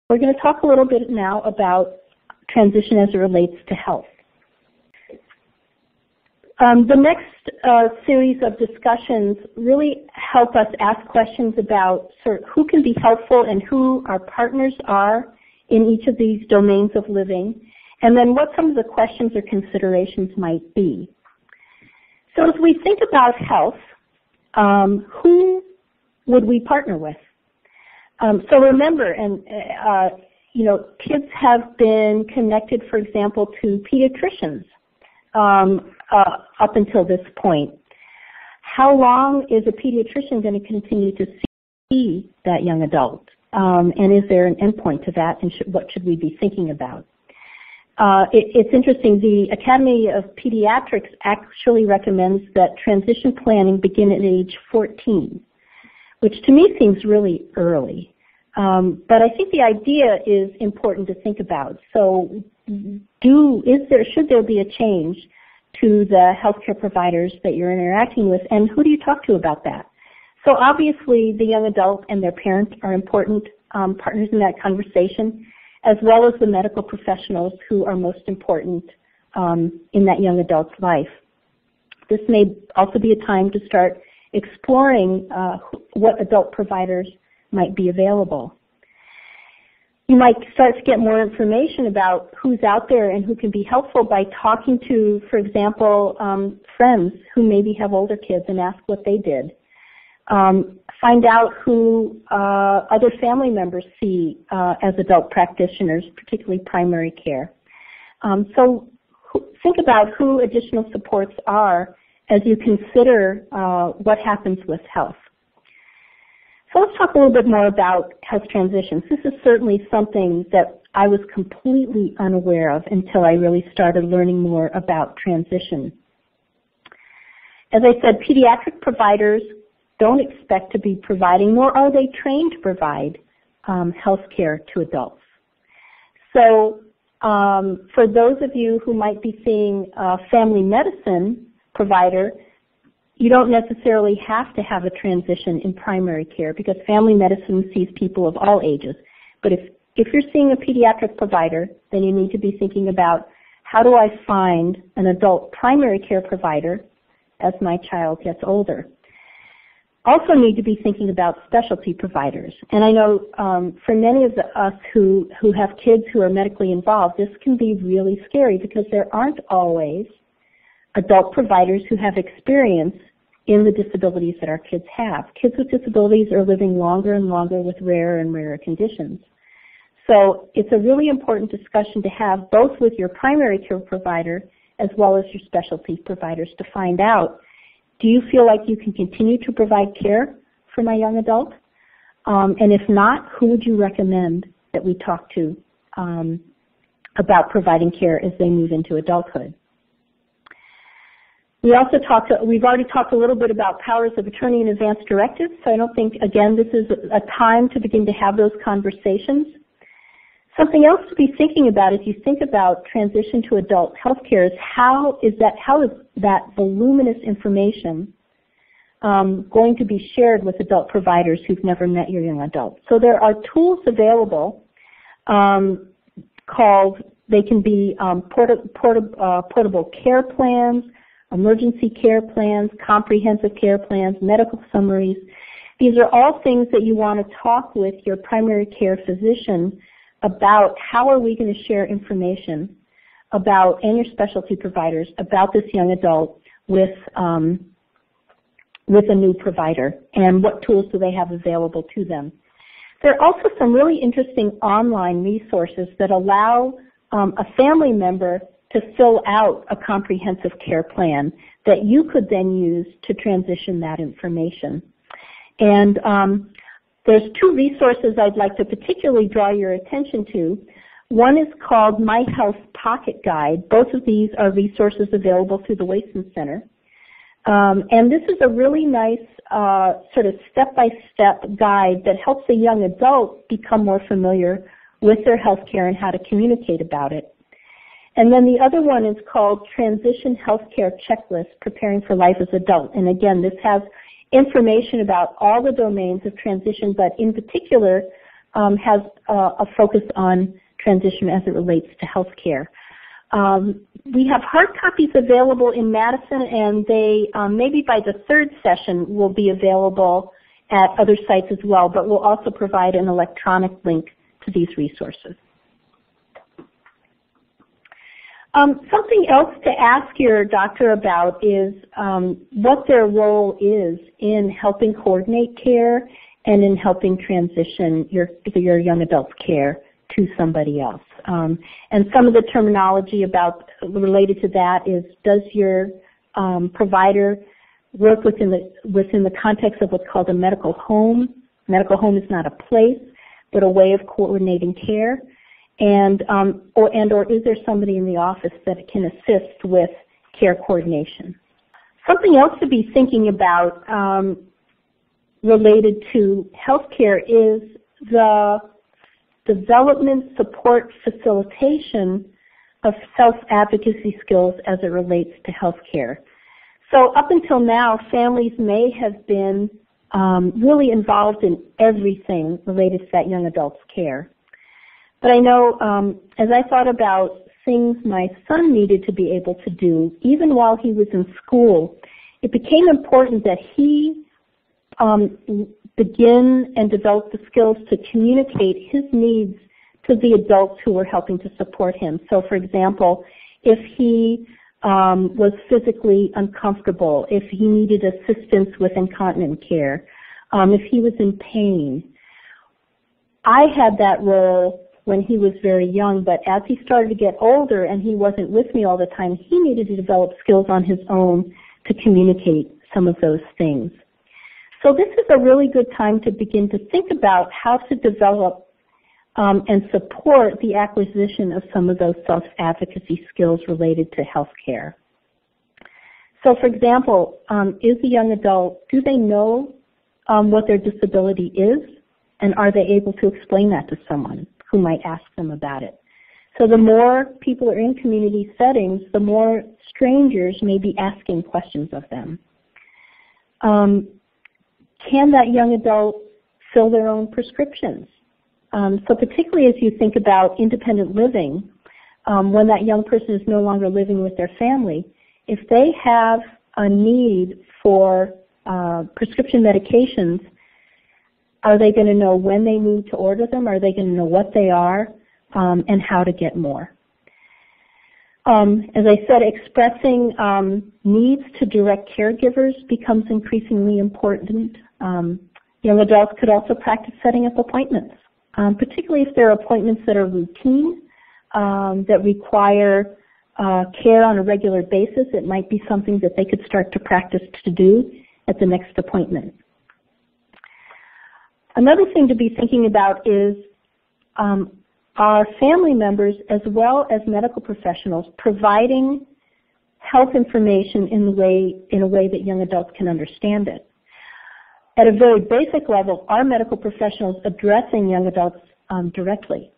We're going to talk a little bit now about transition as it relates to health. The next series of discussions really help us ask questions about sort of who can be helpful and who our partners are in each of these domains of living, and then what some of the questions or considerations might be. So as we think about health, who would we partner with? So remember, kids have been connected, for example, to pediatricians up until this point. How long is a pediatrician going to continue to see that young adult? And is there an endpoint to that, and what should we be thinking about? It's interesting, the Academy of Pediatrics actually recommends that transition planning begin at age 14, which to me seems really early. But I think the idea is important to think about. So should there be a change to the healthcare providers that you're interacting with, and who do you talk to about that? So obviously the young adult and their parents are important partners in that conversation, as well as the medical professionals who are most important in that young adult's life. This may also be a time to start exploring what adult providers might be available. You might start to get more information about who's out there and who can be helpful by talking to, for example, friends who maybe have older kids and ask what they did. Find out who other family members see as adult practitioners, particularly primary care. So think about who additional supports are as you consider what happens with health. So let's talk a little bit more about health transitions. This is certainly something that I was completely unaware of until I really started learning more about transition. As I said, pediatric providers don't expect to be providing, nor are they trained to provide health care to adults. So for those of you who might be seeing a family medicine provider, you don't necessarily have to have a transition in primary care because family medicine sees people of all ages. But if you're seeing a pediatric provider, then you need to be thinking about how do I find an adult primary care provider as my child gets older. Also need to be thinking about specialty providers. And I know for many of us who have kids who are medically involved, this can be really scary because there aren't always adult providers who have experience in the disabilities that our kids have. Kids with disabilities are living longer and longer with rarer and rarer conditions. So it's a really important discussion to have both with your primary care provider as well as your specialty providers to find out, do you feel like you can continue to provide care for my young adult? And if not, who would you recommend that we talk to about providing care as they move into adulthood? We've already talked a little bit about powers of attorney and advance directives, so I don't think, again, this is a time to begin to have those conversations. Something else to be thinking about as you think about transition to adult health care is how is that voluminous information going to be shared with adult providers who've never met your young adult. So there are tools available they can be portable care plans, emergency care plans, comprehensive care plans, medical summaries. These are all things that you want to talk with your primary care physician about how are we going to share information about, and your specialty providers, about this young adult with a new provider, and what tools do they have available to them. There are also some really interesting online resources that allow a family member to fill out a comprehensive care plan that you could then use to transition that information. And there's two resources I'd like to particularly draw your attention to. One is called My Health Pocket Guide. Both of these are resources available through the Wason Center. And this is a really nice sort of step-by-step guide that helps a young adult become more familiar with their health care and how to communicate about it. And then the other one is called Transition Healthcare Checklist, Preparing for Life as Adult. And again, this has information about all the domains of transition, but in particular, has a focus on transition as it relates to healthcare. We have hard copies available in Madison, and they maybe by the third session will be available at other sites as well, but we'll also provide an electronic link to these resources. Something else to ask your doctor about is what their role is in helping coordinate care and in helping transition your young adult's care to somebody else. And some of the terminology related to that is, does your provider work within the context of what's called a medical home? Medical home is not a place, but a way of coordinating care. And or is there somebody in the office that can assist with care coordination? Something else to be thinking about related to healthcare is the development, support, facilitation of self-advocacy skills as it relates to healthcare. So up until now, families may have been really involved in everything related to that young adult's care. But I know as I thought about things my son needed to be able to do, even while he was in school, it became important that he begin and develop the skills to communicate his needs to the adults who were helping to support him. So for example, if he was physically uncomfortable, if he needed assistance with incontinent care, if he was in pain. I had that role when he was very young, but as he started to get older and he wasn't with me all the time, he needed to develop skills on his own to communicate some of those things. So this is a really good time to begin to think about how to develop and support the acquisition of some of those self-advocacy skills related to healthcare. So for example, is the young adult, do they know what their disability is? And are they able to explain that to someone who might ask them about it? So the more people are in community settings, the more strangers may be asking questions of them. Can that young adult fill their own prescriptions? So particularly as you think about independent living, when that young person is no longer living with their family, if they have a need for prescription medications, are they going to know when they need to order them? Are they going to know what they are and how to get more? As I said, expressing needs to direct caregivers becomes increasingly important. Young adults could also practice setting up appointments, particularly if there are appointments that are routine, that require care on a regular basis. It might be something that they could start to practice to do at the next appointment. Another thing to be thinking about is our family members as well as medical professionals providing health information in a way that young adults can understand it. At a very basic level, are medical professionals addressing young adults directly?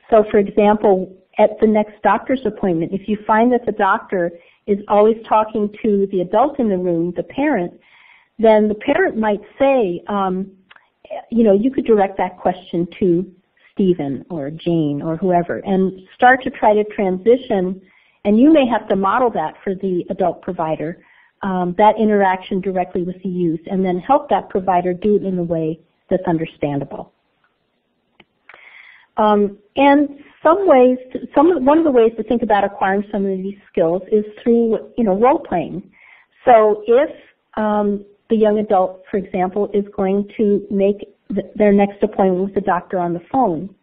So for example, at the next doctor's appointment, if you find that the doctor is always talking to the adult in the room, the parent, then the parent might say, you could direct that question to Stephen or Jane or whoever, and start to try to transition, and you may have to model that for the adult provider, that interaction directly with the youth, and then help that provider do it in a way that's understandable. And one of the ways to think about acquiring some of these skills is through, role playing. So if the young adult, for example, is going to make their next appointment with the doctor on the phone,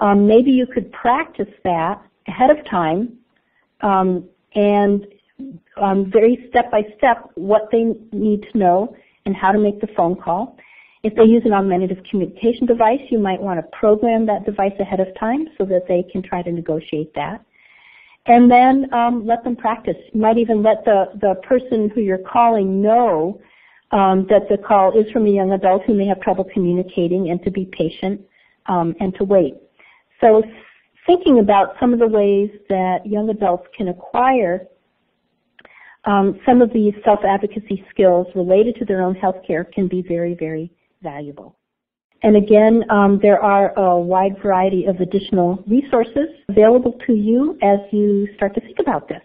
maybe you could practice that ahead of time and very step-by-step what they need to know and how to make the phone call. If they use an augmentative communication device, you might want to program that device ahead of time so that they can try to negotiate that. And then let them practice. You might even let the person who you're calling know that the call is from a young adult who may have trouble communicating, and to be patient and to wait. So thinking about some of the ways that young adults can acquire some of these self-advocacy skills related to their own health care can be very, very valuable. And again, there are a wide variety of additional resources available to you as you start to think about this.